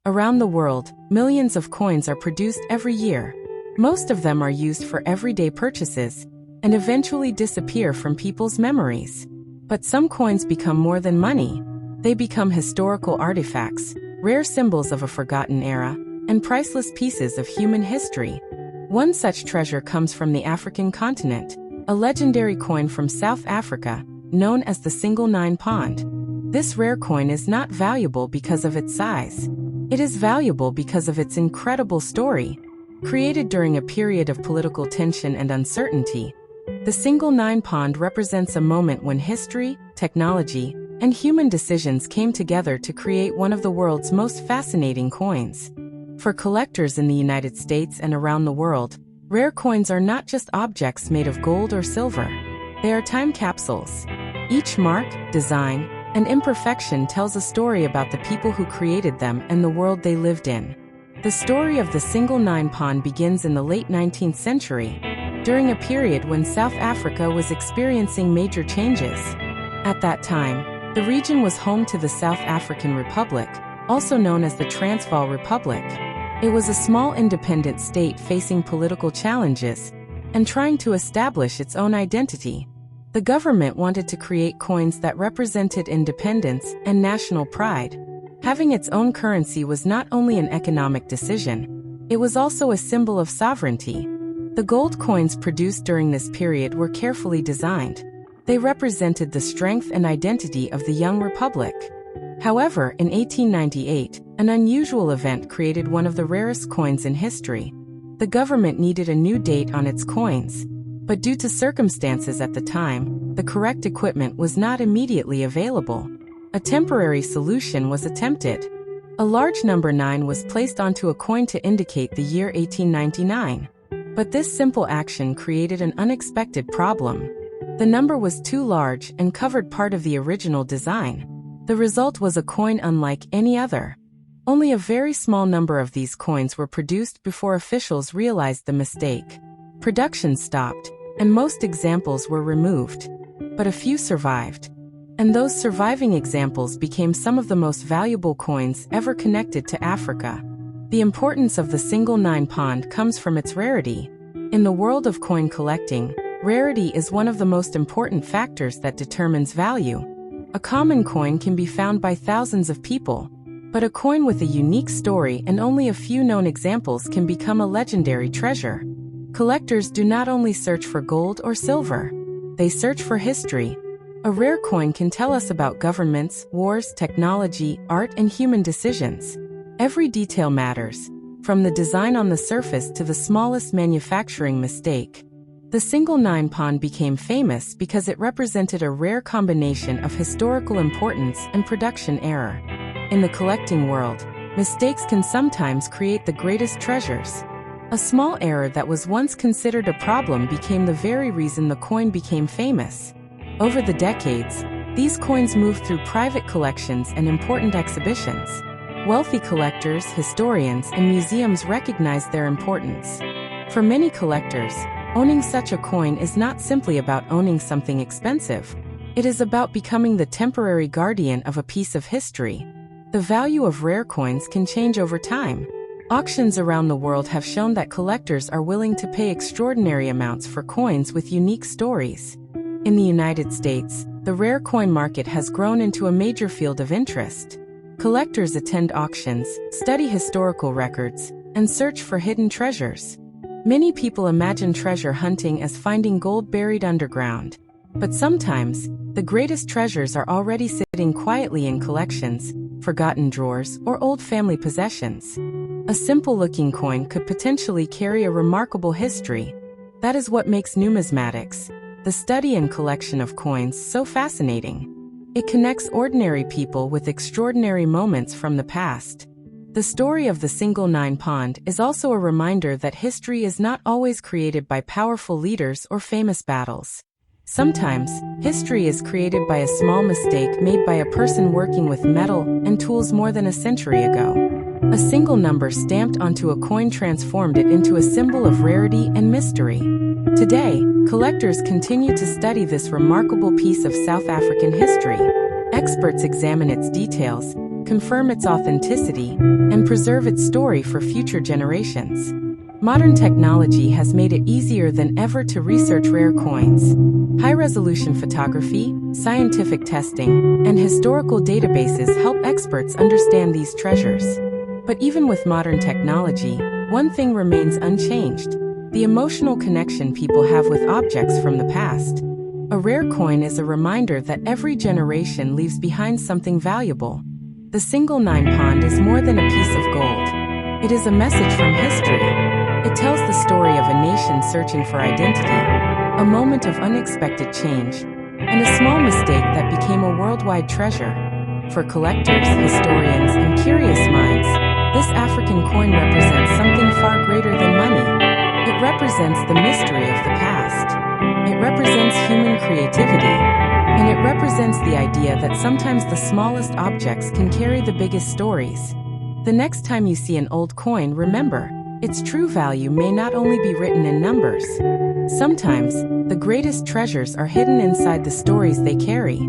Around the world, millions of coins are produced every year. Most of them are used for everyday purchases and eventually disappear from people's memories. But some coins become more than money. They become historical artifacts, rare symbols of a forgotten era, and priceless pieces of human history. One such treasure comes from the African continent, a legendary coin from South Africa, known as the single 9 pond. This rare coin is not valuable because of its size. It is valuable because of its incredible story. Created during a period of political tension and uncertainty, the single 9 pond represents a moment when history, technology, and human decisions came together to create one of the world's most fascinating coins. For collectors in the United States and around the world, rare coins are not just objects made of gold or silver. They are time capsules. Each mark, design, and imperfection tells a story about the people who created them and the world they lived in. The story of the single 9 pond begins in the late 19th century, during a period when South Africa was experiencing major changes. At that time, the region was home to the South African Republic, also known as the Transvaal Republic. It was a small independent state facing political challenges and trying to establish its own identity. The government wanted to create coins that represented independence and national pride. Having its own currency was not only an economic decision, it was also a symbol of sovereignty. The gold coins produced during this period were carefully designed. They represented the strength and identity of the young republic. However, in 1898, an unusual event created one of the rarest coins in history. The government needed a new date on its coins. But due to circumstances at the time, the correct equipment was not immediately available. A temporary solution was attempted. A large number 9 was placed onto a coin to indicate the year 1899. But this simple action created an unexpected problem. The number was too large and covered part of the original design. The result was a coin unlike any other. Only a very small number of these coins were produced before officials realized the mistake. Production stopped, and most examples were removed. But a few survived. And those surviving examples became some of the most valuable coins ever connected to Africa. The importance of the single 9 pond comes from its rarity. In the world of coin collecting, rarity is one of the most important factors that determines value. A common coin can be found by thousands of people, but a coin with a unique story and only a few known examples can become a legendary treasure. Collectors do not only search for gold or silver, they search for history. A rare coin can tell us about governments, wars, technology, art, and human decisions. Every detail matters, from the design on the surface to the smallest manufacturing mistake. The single 9 pond became famous because it represented a rare combination of historical importance and production error. In the collecting world, mistakes can sometimes create the greatest treasures. A small error that was once considered a problem became the very reason the coin became famous. Over the decades, these coins moved through private collections and important exhibitions. Wealthy collectors, historians, and museums recognized their importance. For many collectors, owning such a coin is not simply about owning something expensive. It is about becoming the temporary guardian of a piece of history. The value of rare coins can change over time. Auctions around the world have shown that collectors are willing to pay extraordinary amounts for coins with unique stories. In the United States, the rare coin market has grown into a major field of interest. Collectors attend auctions, study historical records, and search for hidden treasures. Many people imagine treasure hunting as finding gold buried underground. But sometimes, the greatest treasures are already sitting quietly in collections, forgotten drawers, or old family possessions. A simple-looking coin could potentially carry a remarkable history. That is what makes numismatics, the study and collection of coins, so fascinating. It connects ordinary people with extraordinary moments from the past. The story of the single 9 pond is also a reminder that history is not always created by powerful leaders or famous battles. Sometimes, history is created by a small mistake made by a person working with metal and tools more than a century ago. A single number stamped onto a coin transformed it into a symbol of rarity and mystery. Today, collectors continue to study this remarkable piece of South African history. Experts examine its details, confirm its authenticity, and preserve its story for future generations. Modern technology has made it easier than ever to research rare coins. High-resolution photography, scientific testing, and historical databases help experts understand these treasures. But even with modern technology, one thing remains unchanged: the emotional connection people have with objects from the past. A rare coin is a reminder that every generation leaves behind something valuable. The single 9 pond is more than a piece of gold. It is a message from history. It tells the story of a nation searching for identity, a moment of unexpected change, and a small mistake that became a worldwide treasure. For collectors, historians, and curious minds, this African coin represents something far greater than money. It represents the mystery of the past. It represents human creativity. And it represents the idea that sometimes the smallest objects can carry the biggest stories. The next time you see an old coin, remember, its true value may not only be written in numbers. Sometimes, the greatest treasures are hidden inside the stories they carry.